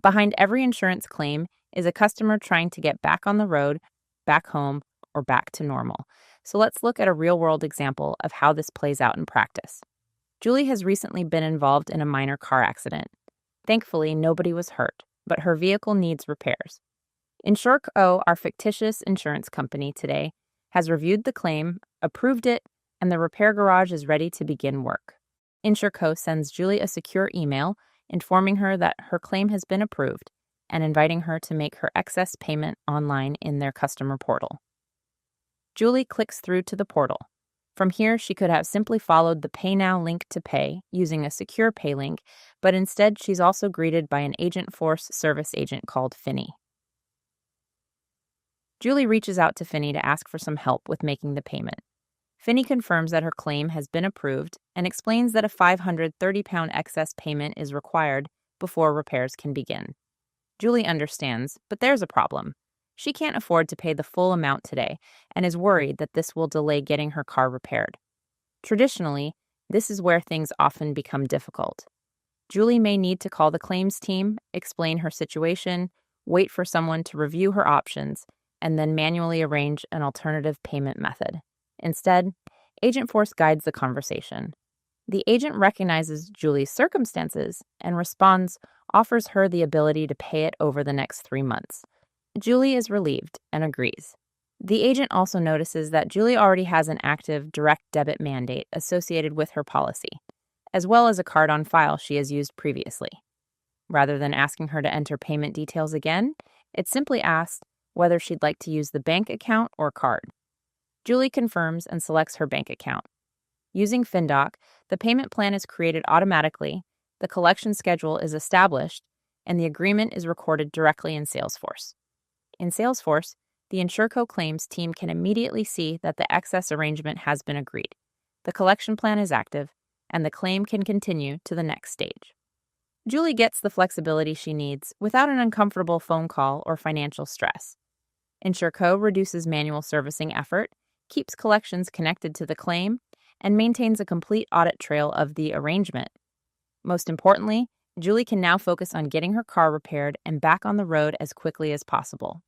Behind every insurance claim is a customer trying to get back on the road, back home, or back to normal. So let's look at a real-world example of how this plays out in practice. Julie has recently been involved in a minor car accident. Thankfully, nobody was hurt, but her vehicle needs repairs. InsureCo, our fictitious insurance company today, has reviewed the claim, approved it, and the repair garage is ready to begin work. InsureCo sends Julie a secure email informing her that her claim has been approved and inviting her to make her excess payment online in their customer portal. Julie clicks through to the portal. From here, she could have simply followed the Pay Now link to pay using a secure pay link, but instead she's also greeted by an Agentforce service agent called Finny. Julie reaches out to Finny to ask for some help with making the payment. Finny confirms that her claim has been approved and explains that a £530 excess payment is required before repairs can begin. Julie understands, but there's a problem. She can't afford to pay the full amount today and is worried that this will delay getting her car repaired. Traditionally, this is where things often become difficult. Julie may need to call the claims team, explain her situation, wait for someone to review her options, and then manually arrange an alternative payment method. Instead, Agentforce guides the conversation. The agent recognizes Julie's circumstances and offers her the ability to pay it over the next 3 months. Julie is relieved and agrees. The agent also notices that Julie already has an active direct debit mandate associated with her policy, as well as a card on file she has used previously. Rather than asking her to enter payment details again, it simply asks whether she'd like to use the bank account or card. Julie confirms and selects her bank account. Using FinDock, the payment plan is created automatically, the collection schedule is established, and the agreement is recorded directly in Salesforce. In Salesforce, the InsureCo claims team can immediately see that the excess arrangement has been agreed. The collection plan is active, and the claim can continue to the next stage. Julie gets the flexibility she needs without an uncomfortable phone call or financial stress. InsureCo reduces manual servicing effort, keeps collections connected to the claim, and maintains a complete audit trail of the arrangement. Most importantly, Julie can now focus on getting her car repaired and back on the road as quickly as possible.